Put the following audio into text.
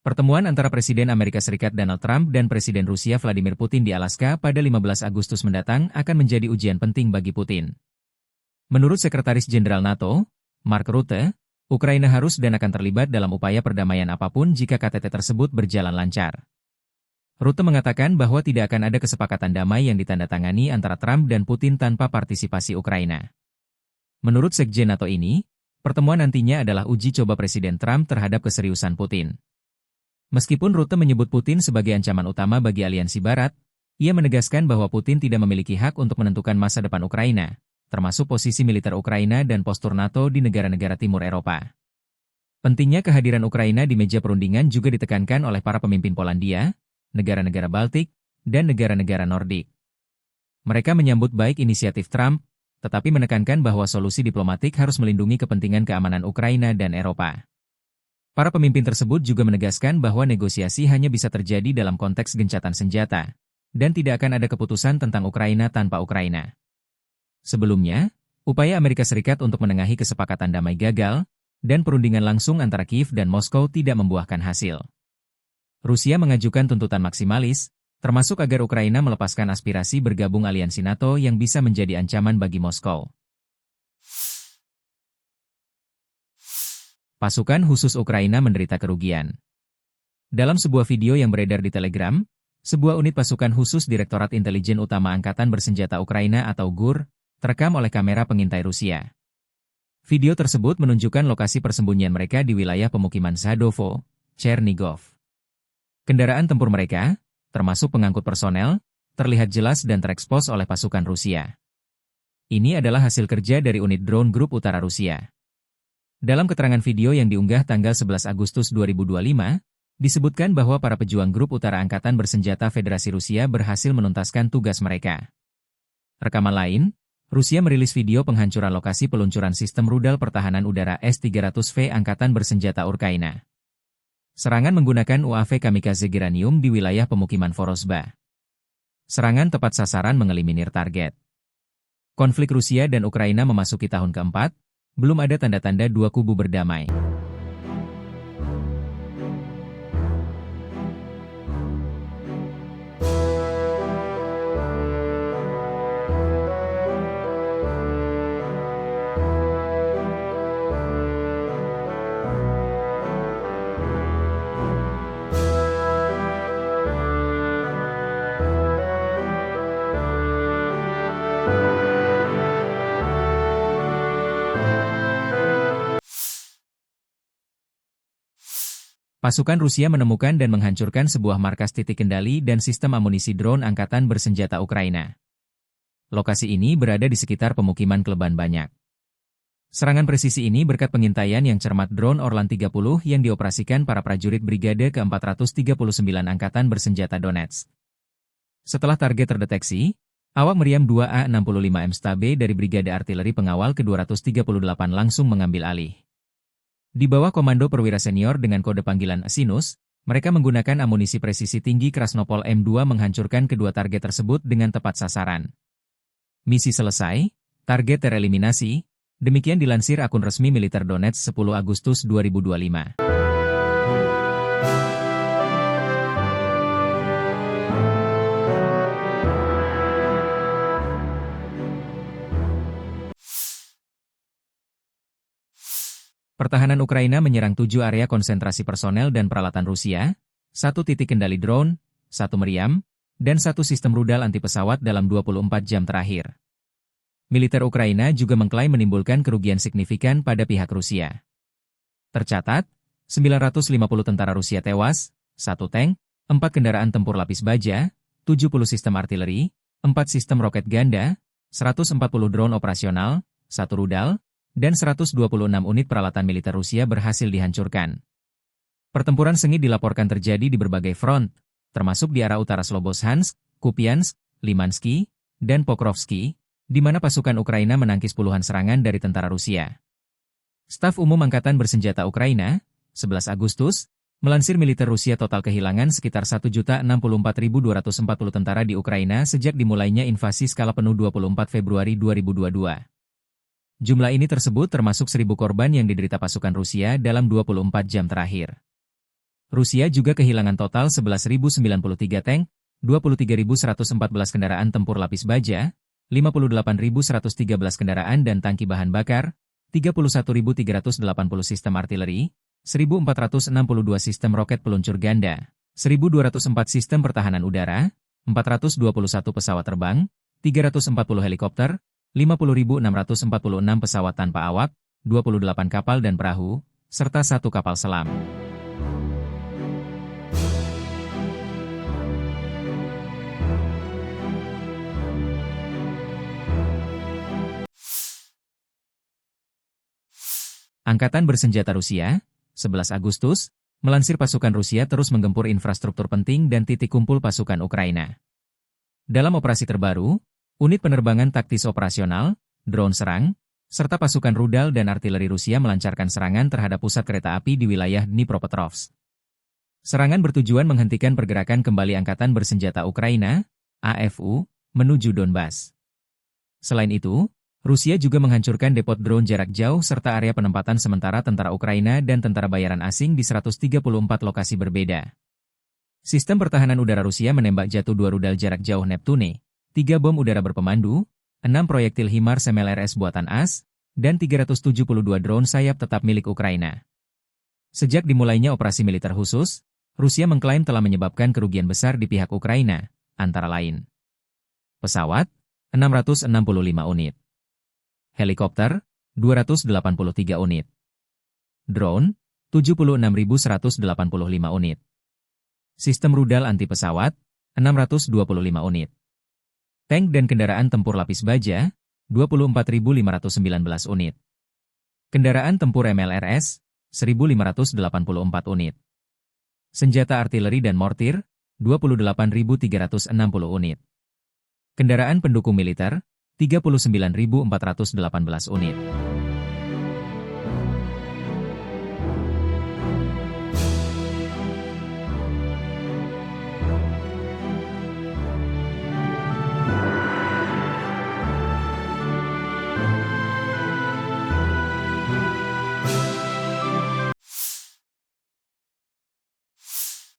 Pertemuan antara Presiden Amerika Serikat Donald Trump dan Presiden Rusia Vladimir Putin di Alaska pada 15 Agustus mendatang akan menjadi ujian penting bagi Putin. Menurut Sekretaris Jenderal NATO, Mark Rutte, Ukraina harus dan akan terlibat dalam upaya perdamaian apapun jika KTT tersebut berjalan lancar. Rutte mengatakan bahwa tidak akan ada kesepakatan damai yang ditandatangani antara Trump dan Putin tanpa partisipasi Ukraina. Menurut Sekjen NATO ini, pertemuan nantinya adalah uji coba Presiden Trump terhadap keseriusan Putin. Meskipun Rutte menyebut Putin sebagai ancaman utama bagi aliansi Barat, ia menegaskan bahwa Putin tidak memiliki hak untuk menentukan masa depan Ukraina, termasuk posisi militer Ukraina dan postur NATO di negara-negara Timur Eropa. Pentingnya kehadiran Ukraina di meja perundingan juga ditekankan oleh para pemimpin Polandia, negara-negara Baltik, dan negara-negara Nordik. Mereka menyambut baik inisiatif Trump, tetapi menekankan bahwa solusi diplomatik harus melindungi kepentingan keamanan Ukraina dan Eropa. Para pemimpin tersebut juga menegaskan bahwa negosiasi hanya bisa terjadi dalam konteks gencatan senjata, dan tidak akan ada keputusan tentang Ukraina tanpa Ukraina. Sebelumnya, upaya Amerika Serikat untuk menengahi kesepakatan damai gagal, dan perundingan langsung antara Kiev dan Moskow tidak membuahkan hasil. Rusia mengajukan tuntutan maksimalis, termasuk agar Ukraina melepaskan aspirasi bergabung aliansi NATO yang bisa menjadi ancaman bagi Moskow. Pasukan khusus Ukraina menderita kerugian. Dalam sebuah video yang beredar di Telegram, sebuah unit pasukan khusus Direktorat Intelijen Utama Angkatan Bersenjata Ukraina atau GUR, terekam oleh kamera pengintai Rusia. Video tersebut menunjukkan lokasi persembunyian mereka di wilayah pemukiman Sadovo, Chernigov. Kendaraan tempur mereka, termasuk pengangkut personel, terlihat jelas dan terekspos oleh pasukan Rusia. Ini adalah hasil kerja dari unit drone grup utara Rusia. Dalam keterangan video yang diunggah tanggal 11 Agustus 2025, disebutkan bahwa para pejuang grup utara Angkatan Bersenjata Federasi Rusia berhasil menuntaskan tugas mereka. Rekaman lain, Rusia merilis video penghancuran lokasi peluncuran sistem rudal pertahanan udara S-300V Angkatan Bersenjata Ukraina. Serangan menggunakan UAV kamikaze Geranium di wilayah pemukiman Vorozhba. Serangan tepat sasaran mengeliminir target. Konflik Rusia dan Ukraina memasuki tahun keempat, belum ada tanda-tanda dua kubu berdamai. Pasukan Rusia menemukan dan menghancurkan sebuah markas titik kendali dan sistem amunisi drone Angkatan Bersenjata Ukraina. Lokasi ini berada di sekitar pemukiman Kleban Banyak. Serangan presisi ini berkat pengintaian yang cermat drone Orlan 30 yang dioperasikan para prajurit Brigade ke-439 Angkatan Bersenjata Donetsk. Setelah target terdeteksi, awak meriam 2A-65M Stabe dari Brigade Artileri Pengawal ke-238 langsung mengambil alih. Di bawah komando perwira senior dengan kode panggilan Sinus, mereka menggunakan amunisi presisi tinggi Krasnopol M2 menghancurkan kedua target tersebut dengan tepat sasaran. Misi selesai, target tereliminasi, demikian dilansir akun resmi militer Donetsk 10 Agustus 2025. Pertahanan Ukraina menyerang 7 area konsentrasi personel dan peralatan Rusia, 1 titik kendali drone, 1 meriam, dan 1 sistem rudal anti pesawat dalam 24 jam terakhir. Militer Ukraina juga mengklaim menimbulkan kerugian signifikan pada pihak Rusia. Tercatat, 950 tentara Rusia tewas, 1 tank, 4 kendaraan tempur lapis baja, 70 sistem artileri, 4 sistem roket ganda, 140 drone operasional, 1 rudal, dan 126 unit peralatan militer Rusia berhasil dihancurkan. Pertempuran sengit dilaporkan terjadi di berbagai front, termasuk di arah utara Slobozhansk, Kupiansk, Limansky, dan Pokrovsky, di mana pasukan Ukraina menangkis puluhan serangan dari tentara Rusia. Staf Umum Angkatan Bersenjata Ukraina, 11 Agustus, melansir militer Rusia total kehilangan sekitar 1.064.240 tentara di Ukraina sejak dimulainya invasi skala penuh 24 Februari 2022. Jumlah ini tersebut termasuk 1.000 korban yang diderita pasukan Rusia dalam 24 jam terakhir. Rusia juga kehilangan total 11.093 tank, 23.114 kendaraan tempur lapis baja, 58.113 kendaraan dan tangki bahan bakar, 31.380 sistem artileri, 1.462 sistem roket peluncur ganda, 1.204 sistem pertahanan udara, 421 pesawat terbang, 340 helikopter, 50.646 pesawat tanpa awak, 28 kapal dan perahu, serta 1 kapal selam. Angkatan Bersenjata Rusia, 11 Agustus, melansir pasukan Rusia terus menggempur infrastruktur penting dan titik kumpul pasukan Ukraina. Dalam operasi terbaru, unit penerbangan taktis operasional, drone serang, serta pasukan rudal dan artileri Rusia melancarkan serangan terhadap pusat kereta api di wilayah Dnipropetrovsk. Serangan bertujuan menghentikan pergerakan kembali Angkatan Bersenjata Ukraina, AFU, menuju Donbas. Selain itu, Rusia juga menghancurkan depot drone jarak jauh serta area penempatan sementara tentara Ukraina dan tentara bayaran asing di 134 lokasi berbeda. Sistem pertahanan udara Rusia menembak jatuh 2 rudal jarak jauh Neptune, 3 bom udara berpemandu, 6 proyektil HIMARS MLRS buatan AS, dan 372 drone sayap tetap milik Ukraina. Sejak dimulainya operasi militer khusus, Rusia mengklaim telah menyebabkan kerugian besar di pihak Ukraina, antara lain pesawat, 665 unit. Helikopter, 283 unit. Drone, 76.185 unit. Sistem rudal anti-pesawat, 625 unit. Tank dan kendaraan tempur lapis baja, 24.519 unit. Kendaraan tempur MLRS, 1.584 unit. Senjata artileri dan mortir, 28.360 unit. Kendaraan pendukung militer, 39.418 unit.